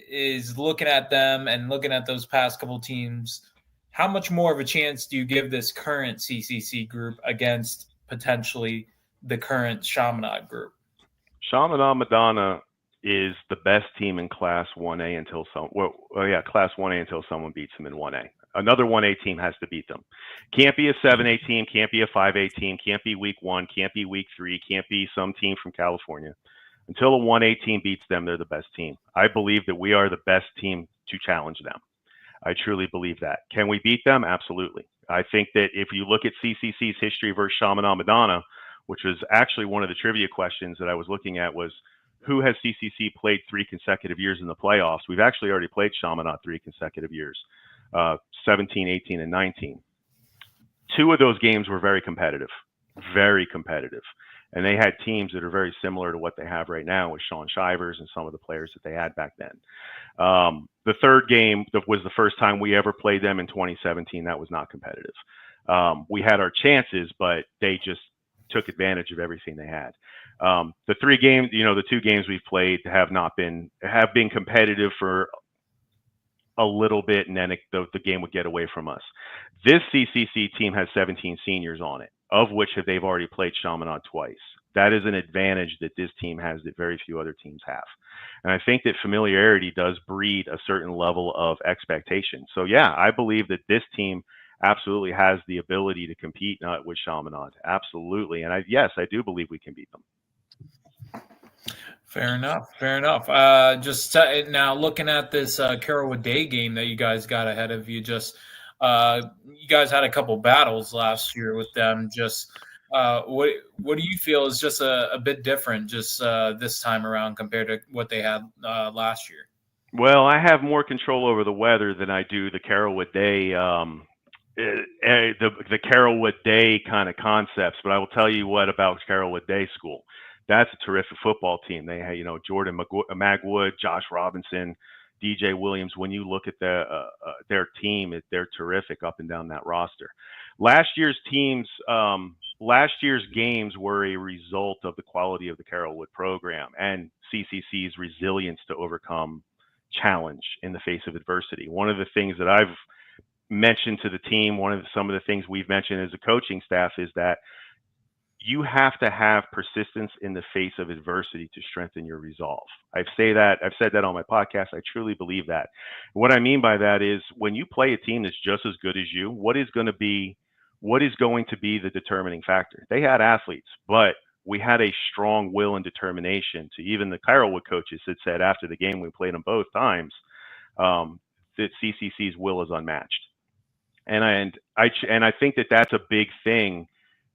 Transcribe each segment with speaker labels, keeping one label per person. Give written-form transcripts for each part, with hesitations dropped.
Speaker 1: is looking at them and looking at those past couple teams, how much more of a chance do you give this current CCC group against potentially the current Chaminade group?
Speaker 2: Chaminade Madonna is the best team in Class 1A until Class 1A until someone beats them in 1A. Another 1A team has to beat them. Can't be a 7A team, can't be a 5A team, can't be week 1, can't be week 3, can't be some team from California. Until a 1A team beats them, they're the best team. I believe that we are the best team to challenge them. I truly believe that. Can we beat them? Absolutely. I think that if you look at CCC's history versus Chaminade Madonna, which was actually one of the trivia questions that I was looking at, was who has CCC played 3 consecutive years in the playoffs? We've actually already played Chaminade 3 consecutive years, 17, 18, and 19. 2 of those games were very competitive. And they had teams that are very similar to what they have right now with Sean Shivers and some of the players that they had back then. The third game was the first time we ever played them in 2017. That was not competitive. We had our chances, but they just took advantage of everything they had. The 3 games, the 2 games we've played have been competitive for a little bit, and then the game would get away from us. This CCC team has 17 seniors on it, of which they've already played Chaminade twice. That is an advantage that this team has that very few other teams have. And I think that familiarity does breed a certain level of expectation. So yeah, I believe that this team absolutely has the ability to compete with Chaminade. Absolutely. And I do believe we can beat them.
Speaker 1: Fair enough. Now looking at this Carrollwood Day game that you guys got ahead of you, you guys had a couple battles last year with them. What do you feel is just a bit different this time around compared to what they had last year?
Speaker 2: Well, I have more control over the weather than I do the Carrollwood Day, the Carrollwood Day kind of concepts. But I will tell you what about Carrollwood Day School. That's a terrific football team. They have, Jordan Magwood, Josh Robinson, DJ Williams. When you look at their team, they're terrific up and down that roster. Last year's games were a result of the quality of the Carrollwood program and CCC's resilience to overcome challenge in the face of adversity. One of the things that I've mentioned to the team, some of the things we've mentioned as a coaching staff, is that you have to have persistence in the face of adversity to strengthen your resolve. I've said that on my podcast. I truly believe that. What I mean by that is when you play a team that's just as good as you, what is going to be the determining factor? They had athletes, but we had a strong will and determination. To even the Carrollwood coaches had said after the game, we played them both times, that CCC's will is unmatched. And I think that that's a big thing.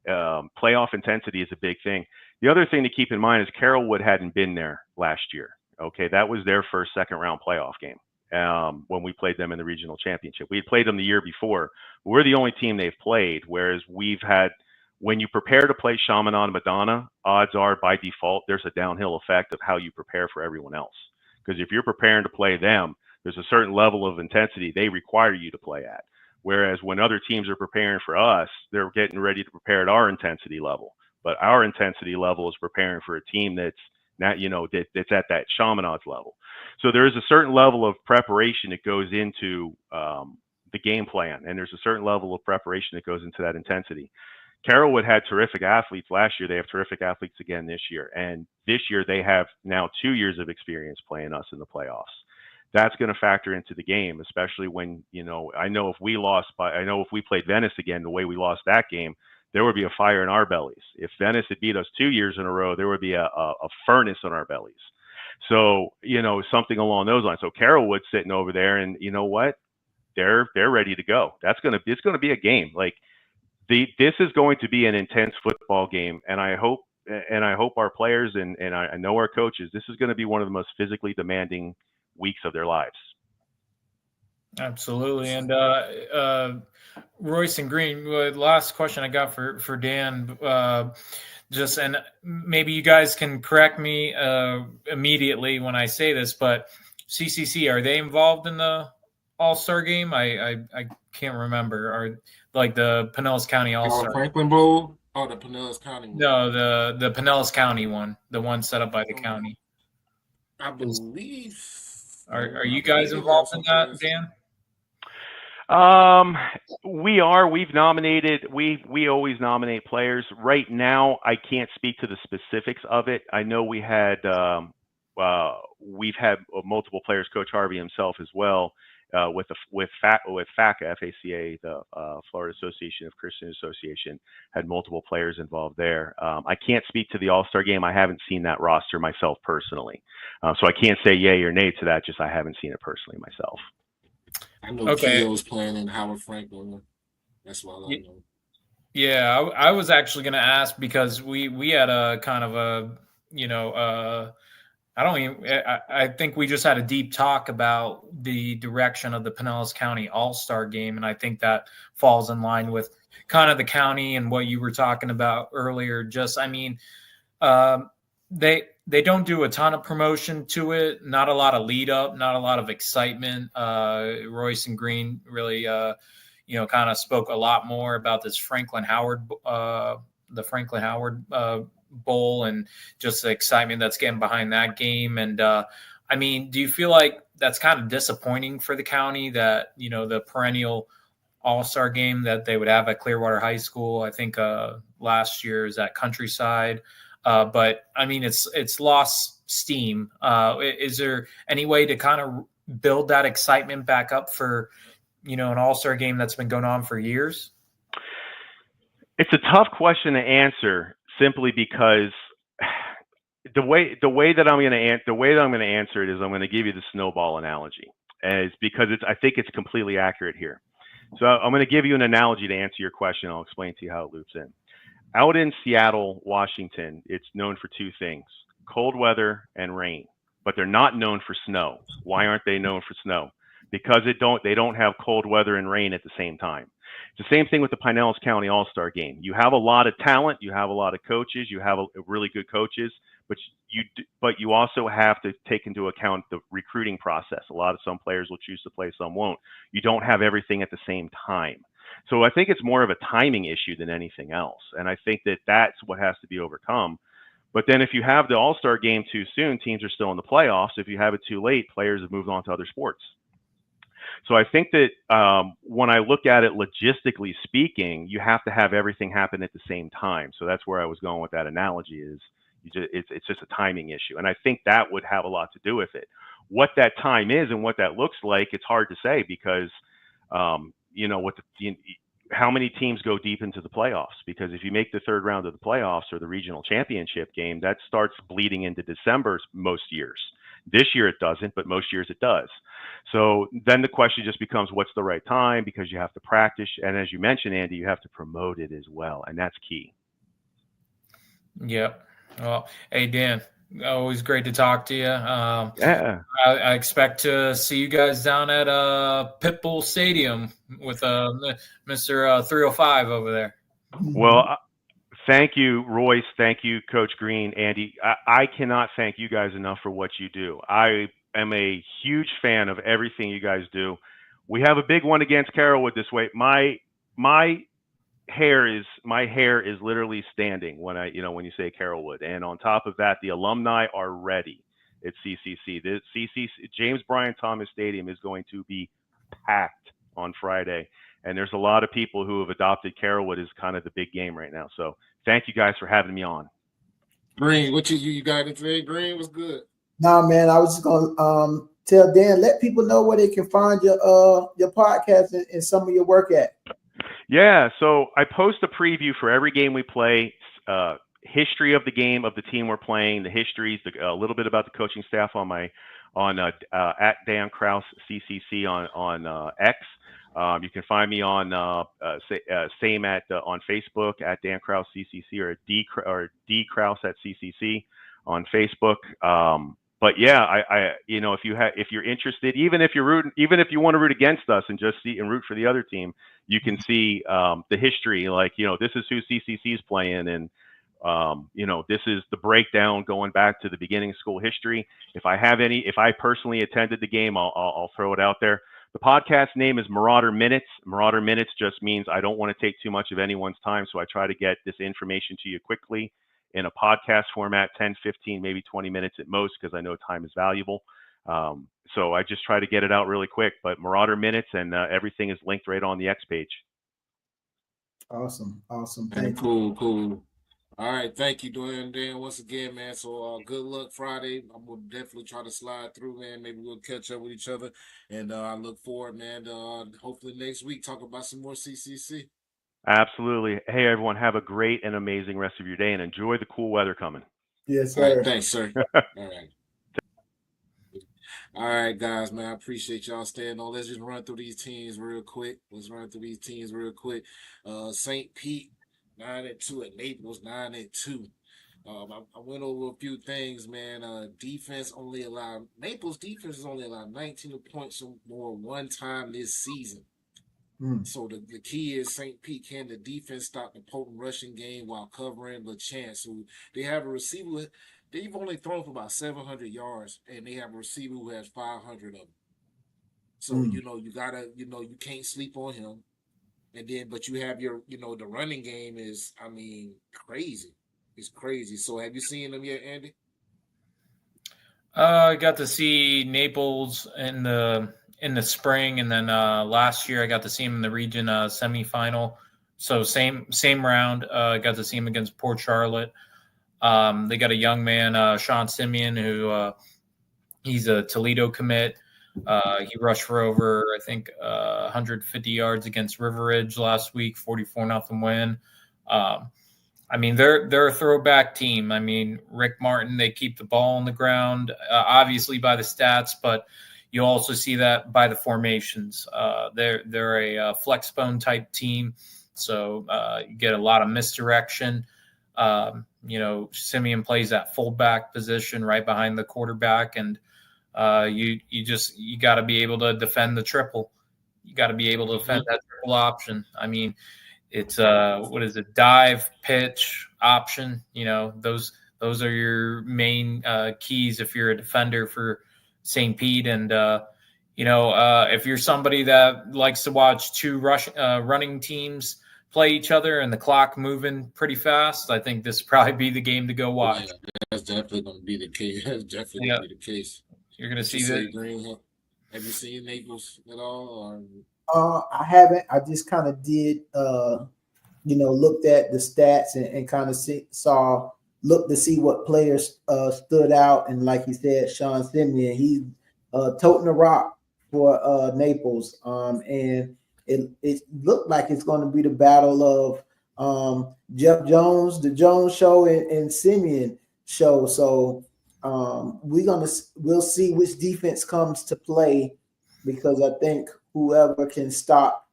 Speaker 2: Playoff intensity is a big thing. The other thing to keep in mind is Carrollwood hadn't been there last year. Okay, that was their first second-round playoff game when we played them in the regional championship. We had played them the year before. We're the only team they've played, whereas when you prepare to play Chaminade Madonna, odds are by default there's a downhill effect of how you prepare for everyone else. Because if you're preparing to play them, there's a certain level of intensity they require you to play at. Whereas when other teams are preparing for us, they're getting ready to prepare at our intensity level. But our intensity level is preparing for a team that's not, that's at that Chaminade's level. So there is a certain level of preparation that goes into the game plan, and there's a certain level of preparation that goes into that intensity. Carrollwood had terrific athletes last year. They have terrific athletes again this year. And this year they have now 2 years of experience playing us in the playoffs. That's going to factor into the game, especially when, I know if we played Venice again, the way we lost that game, there would be a fire in our bellies. If Venice had beat us 2 years in a row, there would be a furnace in our bellies. So, something along those lines. So Carrollwood's sitting over there, and you know what? They're ready to go. It's going to be a game. Like this is going to be an intense football game, and I hope our players and I know our coaches, this is going to be one of the most physically demanding weeks of their lives.
Speaker 1: Absolutely. And Royce and Green, last question I got for Dan, and maybe you guys can correct me immediately when I say this, but CCC, are they involved in the All-Star game? I can't remember. Are like the Pinellas County All-Star
Speaker 3: Franklin Bowl or the Pinellas County one?
Speaker 1: No, the Pinellas County one, the one set up by the county.
Speaker 3: I believe
Speaker 1: Are you guys involved in that, Dan?
Speaker 2: We've nominated, we always nominate players. Right now, I can't speak to the specifics of it. I know we've had multiple players, Coach Harvey himself as well, with FACA, F-A-C-A, the Florida Association of Christian Association, had multiple players involved there. I can't speak to the All-Star game. I haven't seen that roster myself personally. So I can't say yay or nay to that, just I haven't seen it personally myself.
Speaker 3: I know Keo's playing in Howard Franklin. That's what I know.
Speaker 1: Yeah, I was actually going to ask because we had a kind of a, I think we just had a deep talk about the direction of the Pinellas County All-Star game. And I think that falls in line with kind of the county and what you were talking about earlier. They don't do a ton of promotion to it, not a lot of lead up, not a lot of excitement. Royce and Green really, kind of spoke a lot more about this Franklin Howard Bowl and just the excitement that's getting behind that game. And do you feel like that's kind of disappointing for the county that, the perennial All-Star game that they would have at Clearwater High School, I think last year is at Countryside. But it's lost steam. Is there any way to kind of build that excitement back up for, an All-Star game that's been going on for years?
Speaker 2: It's a tough question to answer simply because the way that I'm going to answer it is I'm going to give you the snowball analogy, and it's because I think it's completely accurate here. So I'm going to give you an analogy to answer your question. I'll explain to you how it loops in. Out in Seattle, Washington, it's known for two things: cold weather and rain. But they're not known for snow. Why aren't they known for snow? Because they don't have cold weather and rain at the same time. It's the same thing with the Pinellas County All-Star game. You have a lot of talent, you have a lot of coaches, you have really good coaches, but you also have to take into account the recruiting process. Some players will choose to play, some won't. You don't have everything at the same time. So I think it's more of a timing issue than anything else. And I think that that's what has to be overcome. But then if you have the All-Star game too soon, teams are still in the playoffs. If you have it too late, players have moved on to other sports. So I think that when I look at it logistically speaking, you have to have everything happen at the same time. So that's where I was going with that analogy is it's just a timing issue. And I think that would have a lot to do with it. What that time is and what that looks like, it's hard to say because how many teams go deep into the playoffs? Because if you make the third round of the playoffs or the regional championship game, that starts bleeding into December most years. This year it doesn't, but most years it does. So then the question just becomes, what's the right time? Because you have to practice. And as you mentioned, Andy, you have to promote it as well. And that's key.
Speaker 1: Yep. Well, hey, Dan, always great to talk to you.
Speaker 2: Yeah.
Speaker 1: I expect to see you guys down at Pitbull Stadium with Mr. 305 over there.
Speaker 2: Well, thank you, Royce. Thank you, Coach Green, Andy. I cannot thank you guys enough for what you do. I am a huge fan of everything you guys do. We have a big one against Carrollwood this way. My hair is literally standing when you say Carrollwood. And on top of that, the alumni are ready at CCC. The CCC James Bryan Thomas Stadium is going to be packed on Friday. And there's a lot of people who have adopted Carrollwood as kind of the big game right now. So thank you guys for having me on.
Speaker 3: Green, what you got it today? Green was good.
Speaker 4: Nah, man, I was just gonna tell Dan, let people know where they can find your podcast and some of your work at.
Speaker 2: Yeah, so I post a preview for every game we play, history of the game, of the team we're playing, the histories, a little bit about the coaching staff on at Dan Kraus CCC on X. You can find me on on Facebook at Dan Kraus CCC or D Kraus at CCC on Facebook. But yeah, if you're interested, even if you want to root against us and just see and root for the other team, you can see the history. This is who CCC is playing, and this is the breakdown going back to the beginning of school history. If I personally attended the game, I'll throw it out there. The podcast name is Marauder Minutes. Marauder Minutes just means I don't want to take too much of anyone's time, so I try to get this information to you quickly in a podcast format, 10, 15, maybe 20 minutes at most, because I know time is valuable. So I just try to get it out really quick. But Marauder minutes and everything is linked right on the X page.
Speaker 4: Awesome.
Speaker 3: And cool. All right, thank you, Dan. Once again, man. So good luck Friday. I'm gonna definitely try to slide through, man. Maybe we'll catch up with each other, and I look forward, man. Hopefully next week talk about some more CCC.
Speaker 2: Absolutely. Hey, everyone, have a great and amazing rest of your day, and enjoy the cool weather coming.
Speaker 4: Yes, sir.
Speaker 3: All right, thanks, sir. All right, guys, man. I appreciate y'all staying on. Let's just run through these teams real quick. St. Pete 9-2 at Naples 9-2. I went over a few things, man. Naples defense has only allowed 19 points or more one time this season. So the key is St. Pete, can the defense stop the potent rushing game while covering LeChance, who they have a receiver. They've only thrown for about 700 yards, and they have a receiver who has 500 of them. So, you gotta, you can't sleep on him. And then, but you have your, the running game is, crazy. It's crazy. So have you seen them yet, Andy?
Speaker 1: I got to see Naples in the spring, and then last year I got to see him in the region semifinal. So same round. I got to see him against Port Charlotte. They got a young man, Sean Simeon, who he's a Toledo commit. He rushed for over, I think, 150 yards against River Ridge last week, 44-0 win. They're a throwback team. Rick Martin, they keep the ball on the ground, obviously by the stats, but you also see that by the formations. They're a flex bone type team, so you get a lot of misdirection. Simeon plays that fullback position right behind the quarterback, and you got to be able to defend the triple. You got to be able to defend that triple option. It's what is it? Dive, pitch, option. Those are your main keys if you're a defender for St. Pete. And if you're somebody that likes to watch two running teams play each other and the clock moving pretty fast, I think this would probably be the game to go watch.
Speaker 3: Yeah, that's definitely going to be the case. That's definitely going to be the case.
Speaker 1: You're going to see that.
Speaker 3: Green, have you seen Naples at all?
Speaker 4: I haven't. I just kind of did, looked at the stats and kind of looked to see what players stood out. And like you said, Sean Simeon, he's toting the rock for Naples. And it looked like it's going to be the battle of Jeff Jones, the Jones show, and Simeon show. So we'll see which defense comes to play, because I think whoever can stop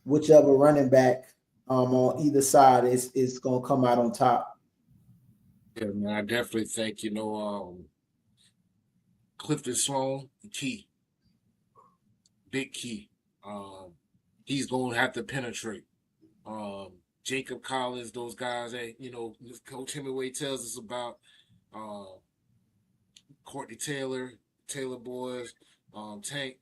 Speaker 4: whichever running back on either side is going to come out on top.
Speaker 3: Yeah, man, I definitely think Clifton Sloan, big key. He's going to have to penetrate. Jacob Collins, those guys that Coach Hemingway tells us about. Courtney Taylor boys, Tank.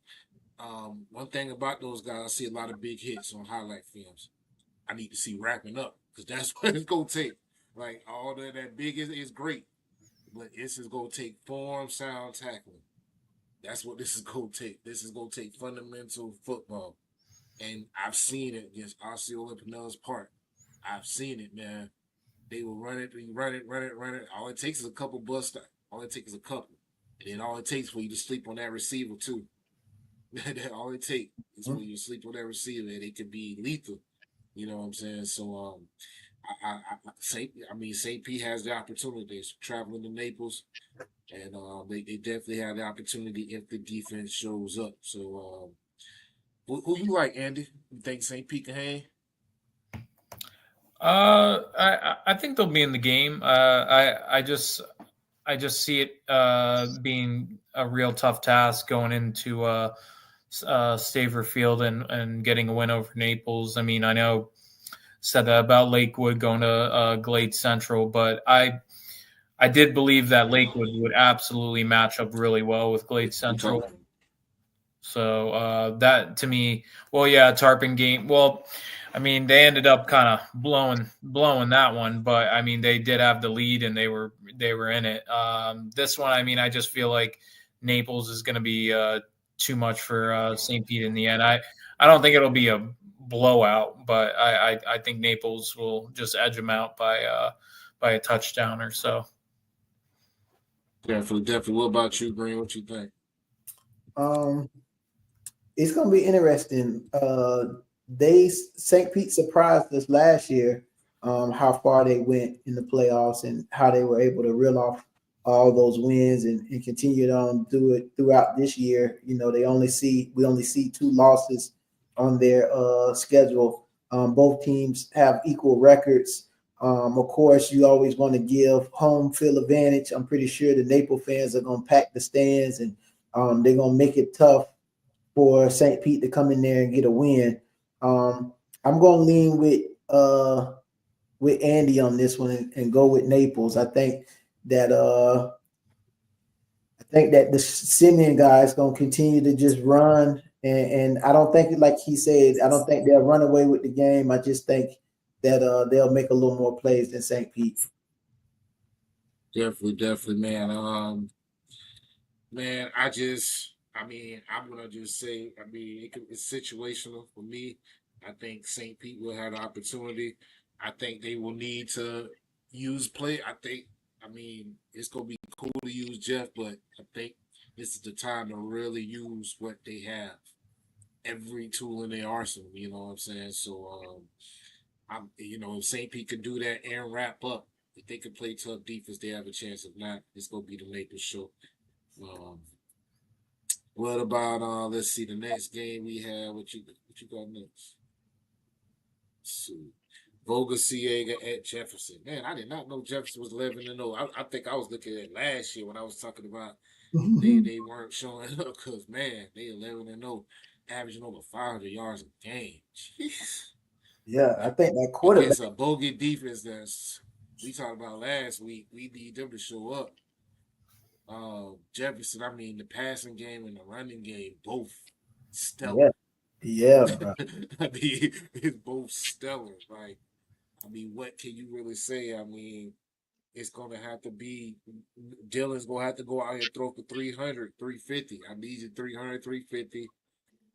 Speaker 3: One thing about those guys, I see a lot of big hits on highlight films. I need to see wrapping up, because that's what it's gonna take. Like, all that big is great, but this is gonna take form, sound, tackling. That's what this is gonna take. This is gonna take fundamental football, and I've seen it against Osceola Pinellas Park. I've seen it, man. They will run it. All it takes is a couple busts. All it takes is a couple, and then all it takes for you to sleep on that receiver too. All it takes is for you to sleep on that receiver, and it could be lethal. You know what I'm saying? So, St. Pete has the opportunity. They're traveling to Naples, and they definitely have the opportunity if the defense shows up. So, who you like, Andy? You think St. Pete can hang?
Speaker 1: I think they'll be in the game. I just see it being a real tough task going into Staver Field and getting a win over Naples. I know said that about Lakewood going to Glade Central, but I did believe that Lakewood would absolutely match up really well with Glade Central. So that to me, Tarpon game. Well, they ended up kind of blowing that one, but they did have the lead and they were in it. This one, I just feel like Naples is going to be too much for St. Pete in the end. I don't think it'll be a blowout, but I think Naples will just edge them out by a touchdown or so.
Speaker 3: Definitely. What about you, Green? What you think?
Speaker 4: It's gonna be interesting. St. Pete surprised us last year, how far they went in the playoffs and how they were able to reel off all those wins and continue on do it throughout this year. You know, we only see 2 losses on their schedule. Both teams have equal records. Of course, you always want to give home field advantage. I'm pretty sure the Naples fans are going to pack the stands and they're going to make it tough for St. Pete to come in there and get a win. I'm going to lean with Andy on this one and go with Naples. I think that the Simeon guy is going to continue to just run, and I don't think, like he said, I don't think they'll run away with the game. I just think that they'll make a little more plays than St. Pete.
Speaker 3: Definitely, man. Man, I'm gonna just say, it's situational for me. I think St. Pete will have the opportunity. I think they will need to use play. It's gonna be cool to use Jeff, but I think this is the time to really use what they have. Every tool in their arsenal, you know what I'm saying? So if St. Pete can do that and wrap up, if they can play tough defense, they have a chance. If not, it's gonna be the Lakers show. What about let's see, the next game we have? What you got next? Let's see. Ciega at Jefferson. Man, I did not know Jefferson was 11-0. I think I was looking at last year when I was talking about they weren't showing up because, man, they 11-0, averaging over 500 yards a game. Jeez.
Speaker 4: Yeah, I think that quarterback.
Speaker 3: It's a bogey defense that we talked about last week. We need them to show up. Jefferson, the passing game and the running game, both stellar.
Speaker 4: Yeah, bro.
Speaker 3: It's both stellar. Like, what can you really say? It's going to have to be Dylan's going to have to go out here and throw for 300, 350. I need you 300, 350.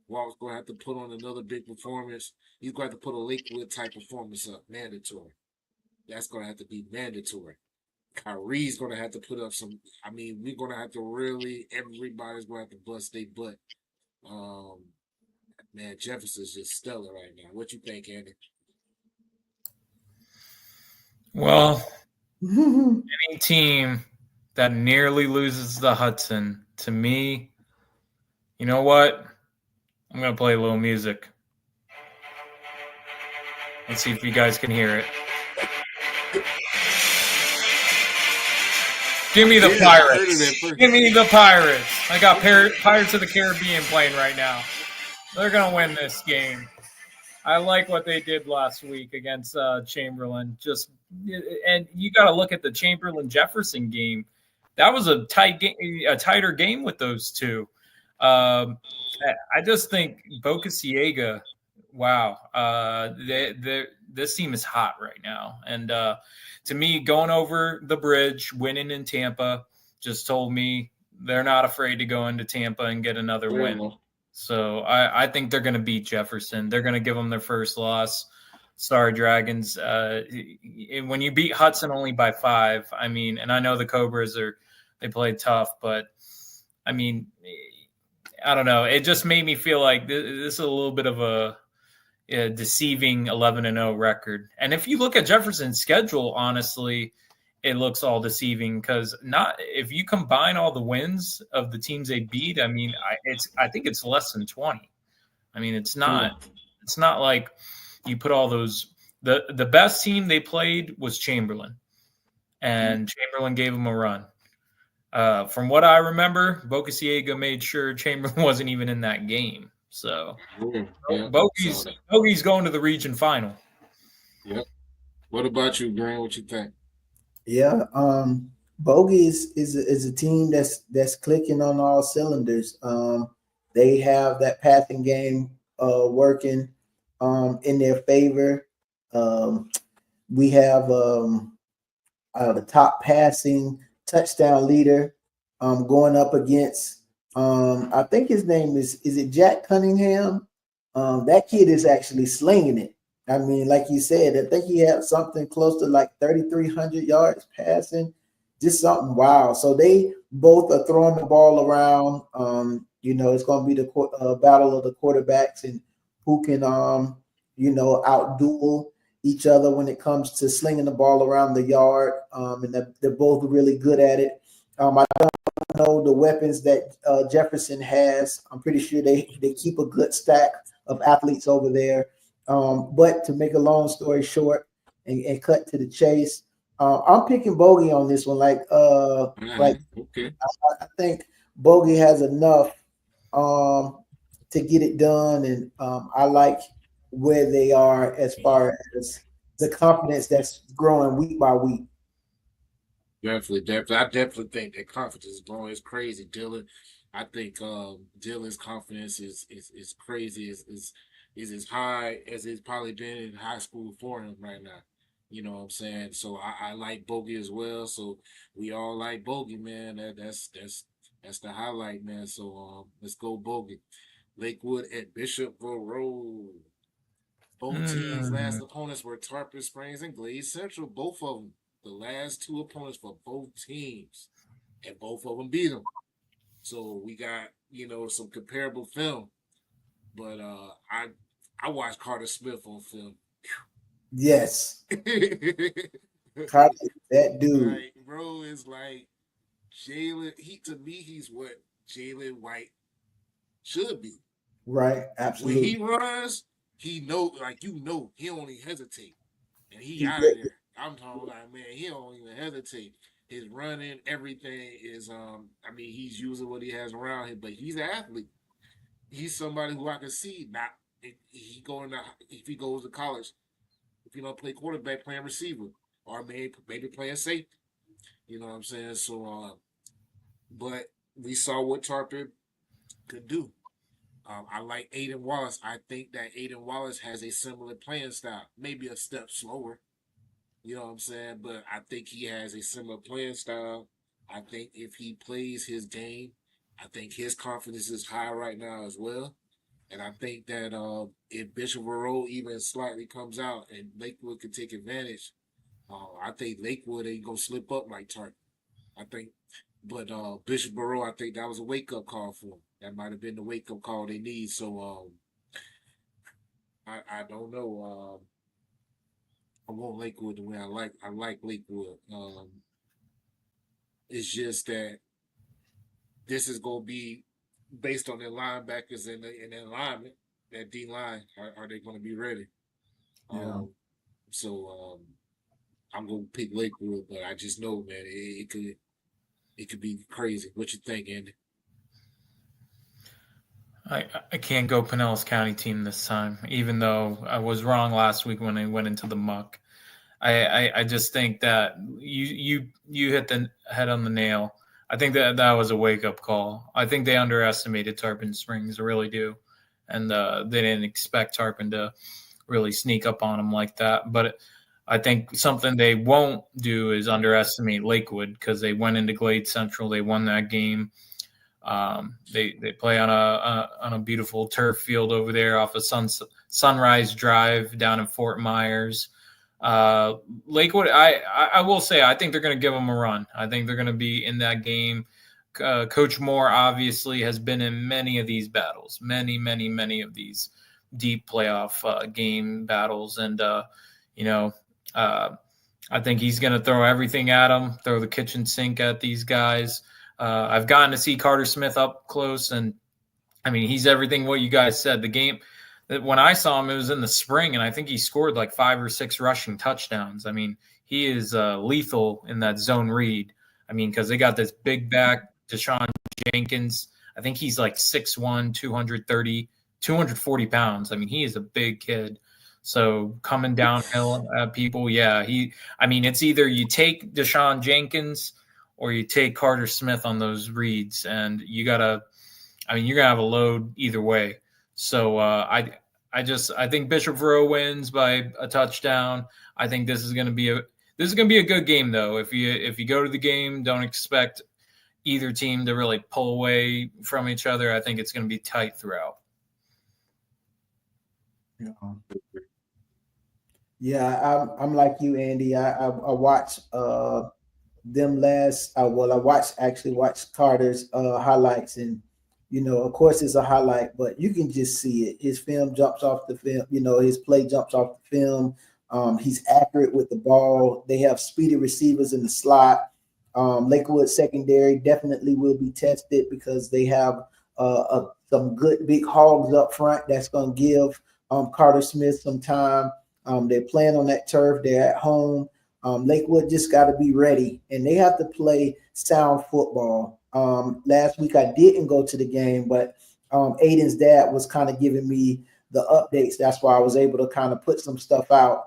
Speaker 3: Walt's going to have to put on another big performance. He's going to have to put a Lakewood type performance up, mandatory. That's going to have to be mandatory. Kyrie's going to have to put up some. We're going to have to really, everybody's going to have to bust their butt. Man, Jefferson's just stellar right now. What you think, Andy?
Speaker 1: Well, any team that nearly loses the Hudson, to me, you know what? I'm going to play a little music. Let's see if you guys can hear it. Give me the Pirates. Give me the Pirates. I got Pirates of the Caribbean playing right now. They're going to win this game. I like what they did last week against Chamberlain. And you got to look at the Chamberlain-Jefferson game. That was a tighter game with those two. I just think Boca Ciega, wow, this team is hot right now. And to me, going over the bridge, winning in Tampa, just told me they're not afraid to go into Tampa and get another win. So I think they're going to beat Jefferson. They're going to give them their first loss. Sorry, Dragons. When you beat Hudson only by 5, and I know the Cobras they played tough, but I don't know. It just made me feel like this is a little bit of a deceiving 11-0 record. And if you look at Jefferson's schedule, honestly, it looks all deceiving because if you combine all the wins of the teams they beat, I think it's less than 20. It's not like you put all those. The best team they played was Chamberlain, and Chamberlain gave them a run. From what I remember, Boca Ciega made sure Chamberlain wasn't even in that game. So Bogey's going to the region final.
Speaker 3: Yep. What about you, Grant? What you think?
Speaker 4: Yeah, Bogey is a team that's clicking on all cylinders. They have that passing game working in their favor. We have the top passing touchdown leader going up against I think his name is it Jack Cunningham? That kid is actually slinging it. I mean, like you said, I think he had something close to like 3,300 yards passing, just something wild. So they both are throwing the ball around. It's going to be the battle of the quarterbacks and who can, outduel each other when it comes to slinging the ball around the yard. And they're both really good at it. I don't know the weapons that Jefferson has. I'm pretty sure they keep a good stack of athletes over there. But to make a long story short and cut to the chase, I'm picking Bogey on this one.
Speaker 3: Okay.
Speaker 4: I think Bogey has enough to get it done, and I like where they are as far as the confidence that's growing week by week.
Speaker 3: Definitely. I definitely think that confidence is growing. It's crazy, Dylan. I think Dylan's confidence is crazy. Is as high as it's probably been in high school for him right now. You know what I'm saying? So I like Bogey as well. So we all like Bogey, man. That's the highlight, man. So let's go Bogey. Lakewood at Bishopville Road. Both teams' last opponents were Tarpon Springs and Glade Central. Both of them, the last two opponents for both teams, and both of them beat them. So we got some comparable film. But I watched Carter Smith on film.
Speaker 4: Yes, that dude,
Speaker 3: like, bro, is like Jalen. To me, he's what Jalen White should be.
Speaker 4: right? Absolutely.
Speaker 3: When he runs, he he don't even hesitate, and he out of
Speaker 4: Did.
Speaker 3: there. I'm talking like, man, he don't even hesitate. His running, everything is he's using what he has around him, but he's an athlete. He's somebody who I can see not if he goes to college, if he don't play quarterback, playing receiver, or maybe playing safety. You know what I'm saying? So, but we saw what Tarpon could do. I like Aiden Wallace. I think that Aiden Wallace has a similar playing style, maybe a step slower. You know what I'm saying? But I think he has a similar playing style. I think if he plays his game, I think his confidence is high right now as well. And I think that if Bishop Road even slightly comes out and Lakewood can take advantage, I think Lakewood ain't gonna slip up like Tark. I think, but Bishop Road, I think that was a wake up call for him. That might have been the wake up call they need. So I don't know. I want Lakewood to win. I like Lakewood. It's just that this is gonna be based on their linebackers and their alignment, that D line. Are they going to be ready?
Speaker 4: Yeah.
Speaker 3: So I'm going to pick Lakewood, but I just know, man, it could be crazy. What you think, Andy?
Speaker 1: I can't go Pinellas County team this time, even though I was wrong last week when I went into the muck. I just think that you hit the head on the nail. I think that was a wake-up call. I think they underestimated Tarpon Springs, I really do. And they didn't expect Tarpon to really sneak up on them like that. But I think something they won't do is underestimate Lakewood, because they went into Glade Central. They won that game. They play on a beautiful turf field over there off of Sunrise Drive down in Fort Myers. Lakewood, I will say, I think they're going to give them a run. I think they're going to be in that game. Coach Moore obviously has been in many of these battles, many of these deep playoff game battles. And, I think he's going to throw everything at them, throw the kitchen sink at these guys. I've gotten to see Carter Smith up close, and I mean, he's everything what you guys said. The game, when I saw him, it was in the spring, and I think he scored like 5 or 6 rushing touchdowns. I mean, he is lethal in that zone read. I mean, because they got this big back, Deshaun Jenkins. I think he's like 6'1", 240 pounds. I mean, he is a big kid. So coming downhill at people, yeah. It's either you take Deshaun Jenkins or you take Carter Smith on those reads, and you're gonna have a load either way. So I think Bishop Verot wins by a touchdown. I think this is gonna be a good game, though. If you go to the game, don't expect either team to really pull away from each other. I think it's going to be tight throughout.
Speaker 4: Yeah, I'm like you, Andy. I watched them last. I watched Carter's highlights, and of course, it's a highlight, but you can just see it. His film jumps off the film. His play jumps off the film. He's accurate with the ball. They have speedy receivers in the slot. Lakewood secondary definitely will be tested because they have some good big hogs up front that's going to give Carter Smith some time. They're playing on that turf. They're at home. Lakewood just got to be ready, and they have to play sound football. Last week I didn't go to the game, but Aiden's dad was kind of giving me the updates. That's why I was able to kind of put some stuff out.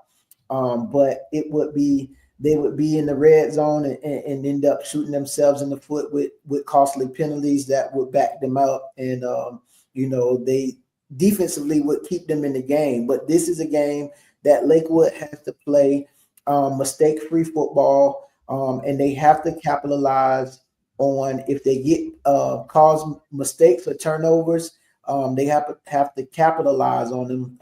Speaker 4: But they would be in the red zone and end up shooting themselves in the foot with costly penalties that would back them up. And they defensively would keep them in the game. But this is a game that Lakewood has to play mistake-free football, and they have to capitalize on if they get cause mistakes or turnovers. They have to capitalize on them,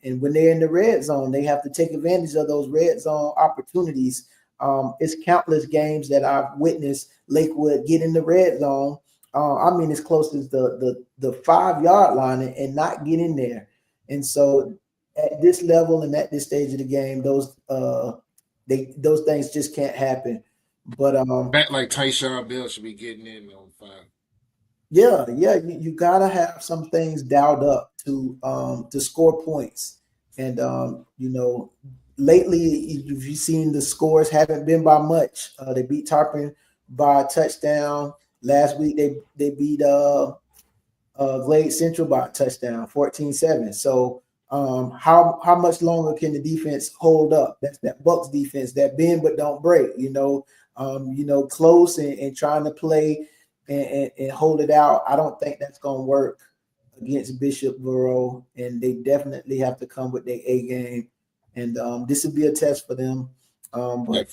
Speaker 4: and when they're in the red zone, they have to take advantage of those red zone opportunities. It's countless games that I've witnessed Lakewood get in the red zone. I mean, as close as the 5-yard line and not get in there. And so, at this level and at this stage of the game, those things just can't happen. But
Speaker 3: Back like Tyshawn Bell should be getting in on 5.
Speaker 4: yeah, you gotta have some things dialed up to score points. And lately, if you've seen the scores haven't been by much. They beat Tarpon by a touchdown. Last week they beat Glade Central by a touchdown, 14-7. So how much longer can the defense hold up? That's that Bucks defense, that bend but don't break, close and trying to play and hold it out. I don't think that's going to work against Bishopboro, and they definitely have to come with their A game. And this would be a test for them. But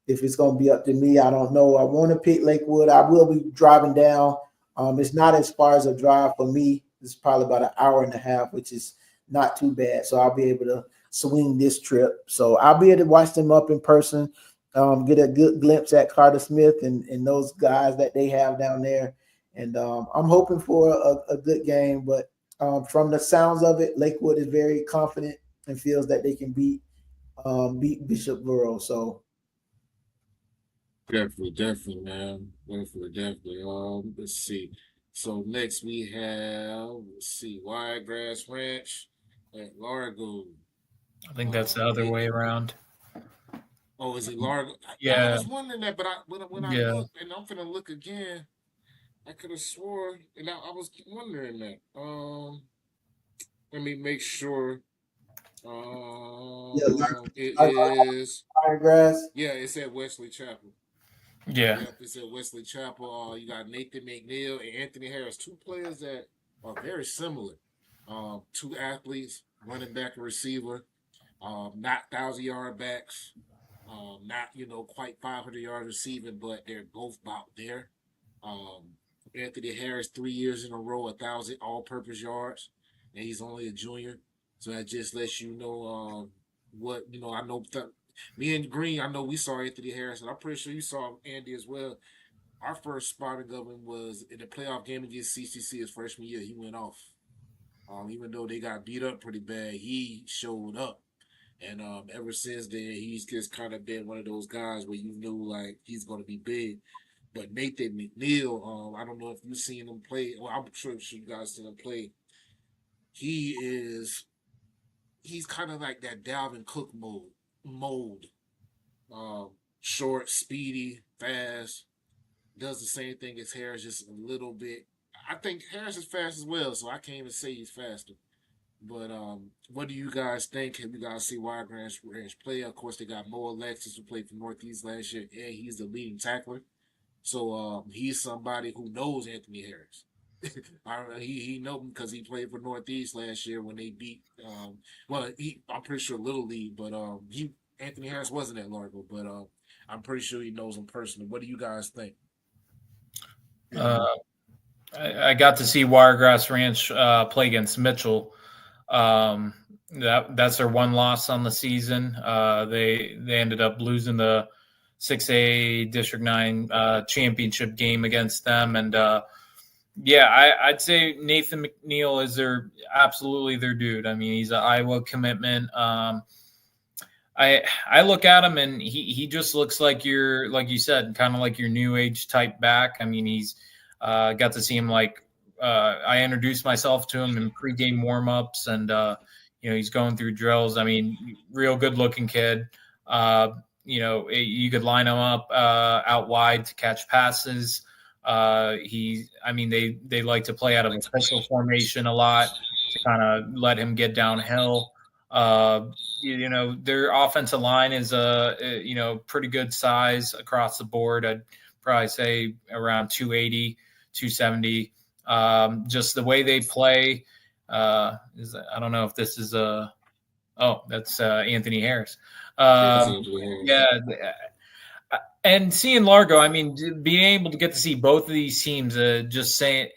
Speaker 4: if it's going to be up to me, I don't know. I want to pick Lakewood. I will be driving down. It's not as far as a drive for me. It's probably about an hour and a half, which is not too bad. So I'll be able to swing this trip. So I'll be able to watch them up in person, get a good glimpse at Carter Smith and those guys that they have down there. And I'm hoping for a good game. But from the sounds of it, Lakewood is very confident and feels that they can beat Bishopboro. So
Speaker 3: Definitely, man. Definitely. Let's see. So next we have, Wiregrass Ranch at Largo.
Speaker 1: I think that's the other way around.
Speaker 3: Oh, is it Largo?
Speaker 1: Yeah.
Speaker 3: I was wondering that, but when I looked, and I'm gonna look again, I could have swore, and I was wondering that. Let me make sure. It is.
Speaker 4: Wiregrass.
Speaker 3: Yeah, it's at Wesley Chapel.
Speaker 1: Yeah.
Speaker 3: Yep, it's at Wesley Chapel. You got Nathan McNeil and Anthony Harris, 2 players that are very similar. 2 athletes, running back and receiver, not 1,000-yard backs, not quite 500 yards receiving, but they're both about there. Anthony Harris 3 years in a row, 1,000 all-purpose yards, and he's only a junior. So that just lets you know what I know. Me and Green, I know we saw Anthony Harris, and I'm pretty sure you saw Andy as well. Our first spotting of him was in the playoff game against CCC his freshman year. He went off. Even though they got beat up pretty bad, he showed up. And ever since then, he's just kind of been one of those guys where you knew like he's going to be big. But Nathan McNeil, I don't know if you've seen him play. Well, I'm sure you guys seen him play. He's kind of like that Dalvin Cook mold. Short, speedy, fast. Does the same thing as Harris, just a little bit. I think Harris is fast as well, so I can't even say he's faster. But what do you guys think? Have you guys see Wiregrass Ranch play? Of course, they got Mo Alexis who played for Northeast last year, and he's the leading tackler. So he's somebody who knows Anthony Harris. He know him because he played for Northeast last year when they beat. I'm pretty sure Little League, but Anthony Harris wasn't at Largo, but I'm pretty sure he knows him personally. What do you guys think?
Speaker 1: I got to see Wiregrass Ranch play against Mitchell. That's their one loss on the season. They ended up losing the 6A District 9 championship game against them. And I'd say Nathan McNeil is absolutely their dude. I mean, he's an Iowa commitment. I look at him and he just looks like like you said, kind of like your new age type back. I mean, he's got to see him I introduced myself to him in pregame warmups, and he's going through drills. I mean, real good looking kid. You could line him up out wide to catch passes. They like to play out of a pistol formation a lot to kind of let him get downhill. Their offensive line is pretty good size across the board. I'd probably say around 280, 270. Just the way they play I don't know if this is that's Anthony Harris. And seeing Largo, I mean, being able to get to see both of these teams, just saying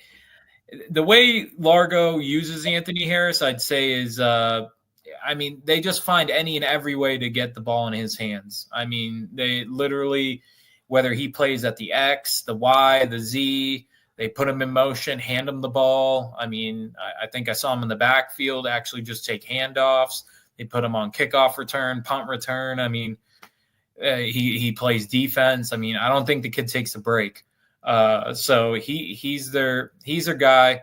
Speaker 1: the way Largo uses Anthony Harris, I'd say is they just find any and every way to get the ball in his hands. I mean, they literally, whether he plays at the X, the Y, the Z, they put him in motion, hand him the ball. I mean, I think I saw him in the backfield actually just take handoffs. They put him on kickoff return, punt return. I mean, he plays defense. I mean, I don't think the kid takes a break. So he's their guy.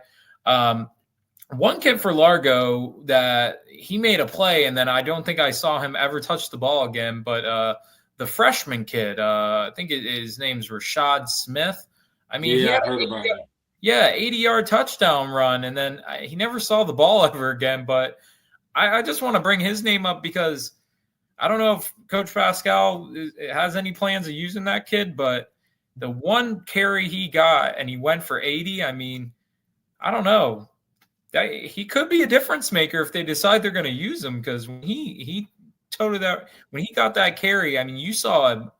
Speaker 1: One kid for Largo that he made a play, and then I don't think I saw him ever touch the ball again. But the freshman kid, I think his name's Rashad Smith. I mean,
Speaker 3: I heard about it.
Speaker 1: 80-yard touchdown run, and then he never saw the ball ever again. But I just want to bring his name up because I don't know if Coach Pascal has any plans of using that kid, but the one carry he got and he went for 80, I mean, I don't know. He could be a difference maker if they decide they're going to use him, because when he toted that, when he got that carry, I mean, you saw him.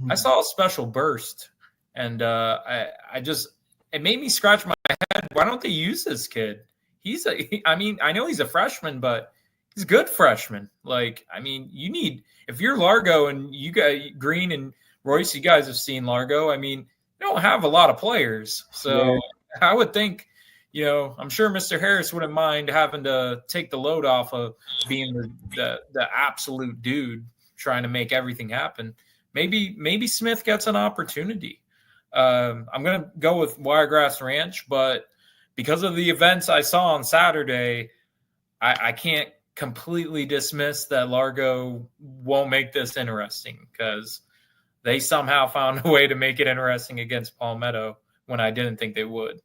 Speaker 1: I saw a special burst, and it made me scratch my head. Why don't they use this kid? I know he's a freshman, but he's a good freshman. If you're Largo and you got Green and Royce, you guys have seen Largo. I mean, you don't have a lot of players. So I would think, I'm sure Mr. Harris wouldn't mind having to take the load off of being the absolute dude trying to make everything happen. Maybe Smith gets an opportunity. I'm going to go with Wiregrass Ranch, but because of the events I saw on Saturday, I can't completely dismiss that Largo won't make this interesting, because they somehow found a way to make it interesting against Palmetto when I didn't think they would.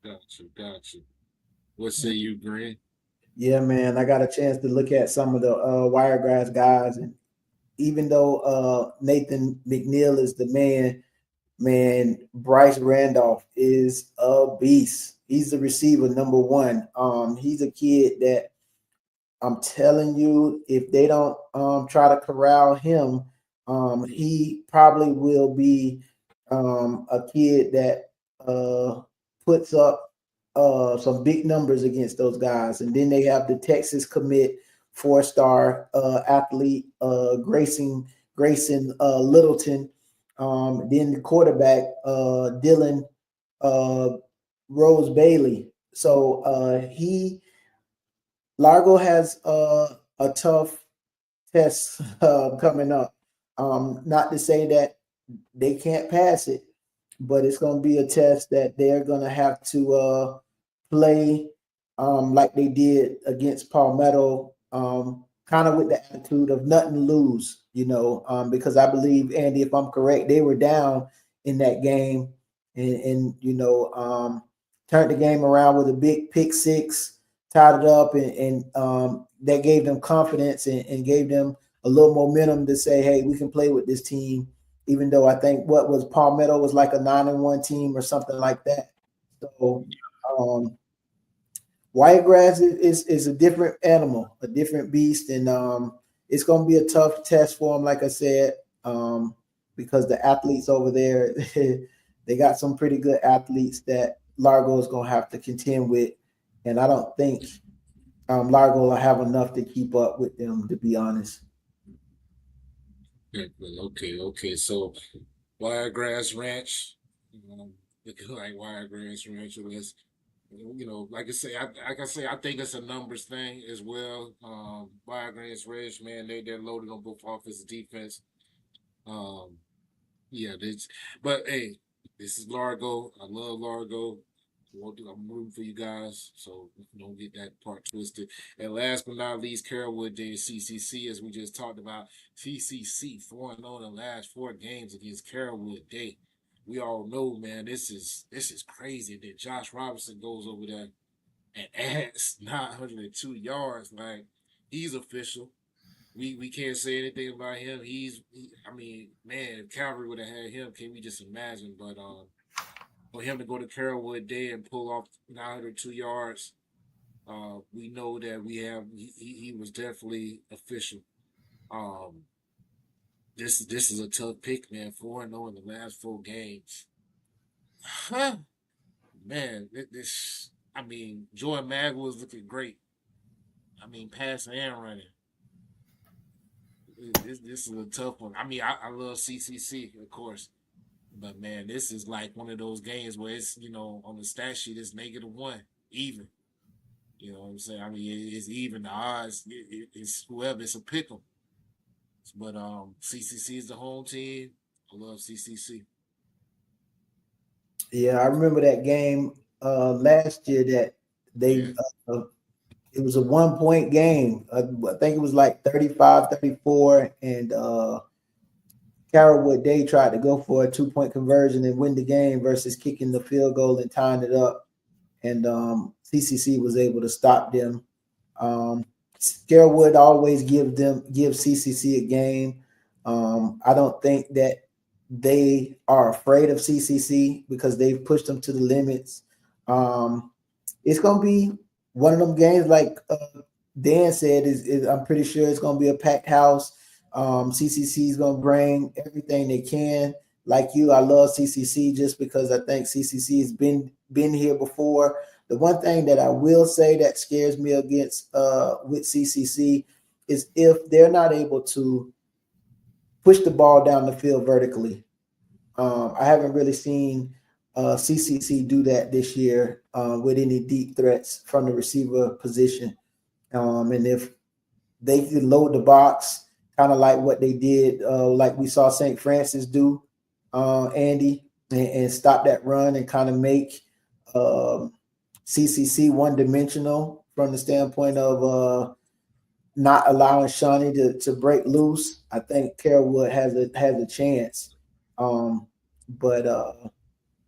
Speaker 3: Gotcha. What say you, Green?
Speaker 4: Yeah, man, I got a chance to look at some of the Wiregrass guys, and even though Nathan McNeil is the man, Bryce Randolph is a beast. He's the receiver number one. He's a kid that I'm telling you, if they don't try to corral him, he probably will be a kid that puts up some big numbers against those guys. And then they have the Texas commit 4-star athlete Grayson Littleton. Then the quarterback Dylan Rose Bailey. So Largo has a tough test coming up. Not to say that they can't pass it, but it's going to be a test that they're going to have to play like they did against Palmetto, kind of with the attitude of nothing to lose, because I believe, Andy, if I'm correct, they were down in that game and turned the game around with a big pick six, tied it up, and that gave them confidence and gave them a little momentum to say, hey, we can play with this team, even though I think Palmetto was like a 9-1 team or something like that. So Wiregrass is a different animal, a different beast, and it's going to be a tough test for them, like I said, because the athletes over there, they got some pretty good athletes that Largo is gonna have to contend with, and I don't think Largo will have enough to keep up with them, to be honest.
Speaker 3: Okay. So Wiregrass Ranch, looking like Wiregrass Ranch. Let's, like I say, I think it's a numbers thing as well. Wiregrass Ranch, man, they're loaded on both offense and defense. Um, yeah, but hey, this is Largo. I love Largo. I'm rooting for you guys, so don't get that part twisted. And last but not least, Carrollwood Day CCC, as we just talked about. CCC 4-0 in the last 4 games against Carrollwood Day. We all know, man, this is crazy that Josh Robinson goes over there and adds 902 yards. Like, he's official. We can't say anything about him. I mean, man, if Calvary would have had him, can we just imagine? But for him to go to Carrollwood Day and pull off 902 yards, we know that he was definitely official. This is a tough pick, man. 4-0 in the last 4 games. Huh. Man, I mean, Jordan Mag was looking great. I mean, passing and running. This is a tough one. I mean, I love CCC, of course. But, man, this is like one of those games where it's, on the stat sheet, it's -1, even. You know what I'm saying? I mean, it's even. The odds, it's whoever. It's a pick 'em. But CCC is the home team. I love CCC.
Speaker 4: Yeah, I remember that game last year that they it was a 1-point game. I think it was like 35-34, and Carrollwood Day tried to go for a 2-point conversion and win the game versus kicking the field goal and tying it up. And CCC was able to stop them. Carrollwood always give CCC a game. I don't think that they are afraid of CCC because they've pushed them to the limits. It's going to be one of them games, like Dan said, is I'm pretty sure it's going to be a packed house. CCC is going to bring everything they can. Like you, I love CCC just because I think CCC has been here before. The one thing that I will say that scares me against with CCC is if they're not able to push the ball down the field vertically. I haven't really seen CCC do that this year with any deep threats from the receiver position. And if they could load the box, kind of like what they did, like we saw St. Francis do, Andy, and stop that run and kind of make CCC one-dimensional from the standpoint of not allowing Shawnee to break loose, I think Carrollwood has a chance. But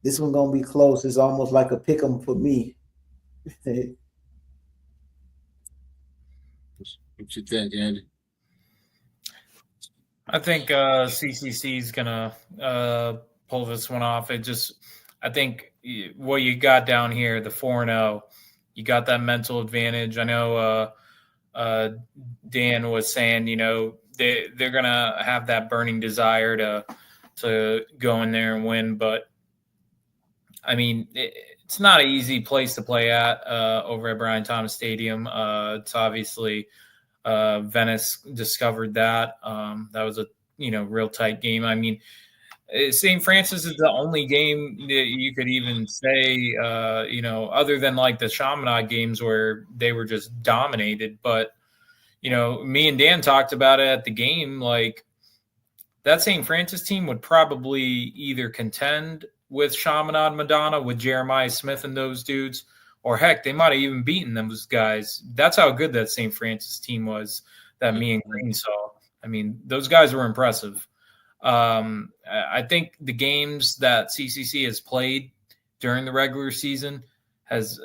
Speaker 4: this one's gonna be close. It's almost like a pick 'em for me.
Speaker 3: What you think, Andy?
Speaker 1: I think CCC is gonna pull this one off. I think what you got down here, the 4-0, you got that mental advantage. I know Dan was saying, they're gonna have that burning desire to go in there and win, but I mean, it's not an easy place to play at over at Brian Thomas Stadium. It's obviously Venice discovered that. That was a real tight game. I mean, St. Francis is the only game that you could even say, other than like the Chaminade games where they were just dominated. But, me and Dan talked about it at the game. Like, that St. Francis team would probably either contend with Chaminade Madonna, with Jeremiah Smith and those dudes, or heck, they might have even beaten those guys. That's how good that St. Francis team was that me and Green saw. I mean, those guys were impressive. I think the games that CCC has played during the regular season has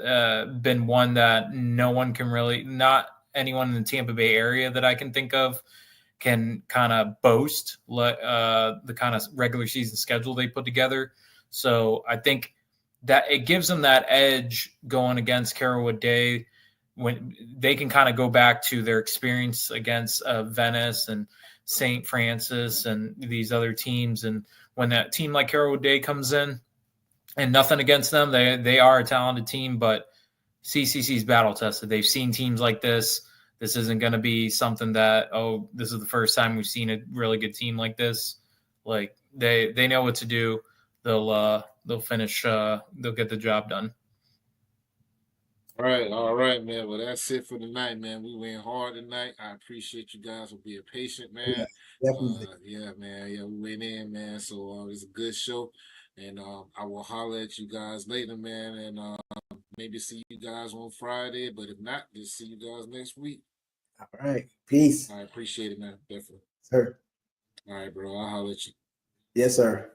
Speaker 1: been one that no one can really, not anyone in the Tampa Bay area that I can think of, can kind of boast the kind of regular season schedule they put together. So I think that it gives them that edge going against Carrollwood Day when they can kind of go back to their experience against Venice and St. Francis and these other teams. And when that team like Carrollwood Day comes in, and nothing against them. They are a talented team, but CCC's battle tested. They've seen teams like this. This isn't going to be something that, oh, this is the first time we've seen a really good team like this. Like they know what to do. They'll finish. They'll get the job done.
Speaker 3: All right, man. Well, that's it for tonight, man. We went hard tonight. I appreciate you guys for being patient, man.
Speaker 4: Definitely.
Speaker 3: Yeah, man. Yeah, we went in, man. So it was a good show, and I will holler at you guys later, man. And maybe see you guys on Friday, but if not, just see you guys next week.
Speaker 4: All right. Peace.
Speaker 3: I appreciate it, man. Definitely.
Speaker 4: Sir.
Speaker 3: All right, bro. I'll holler at you.
Speaker 4: Yes, sir.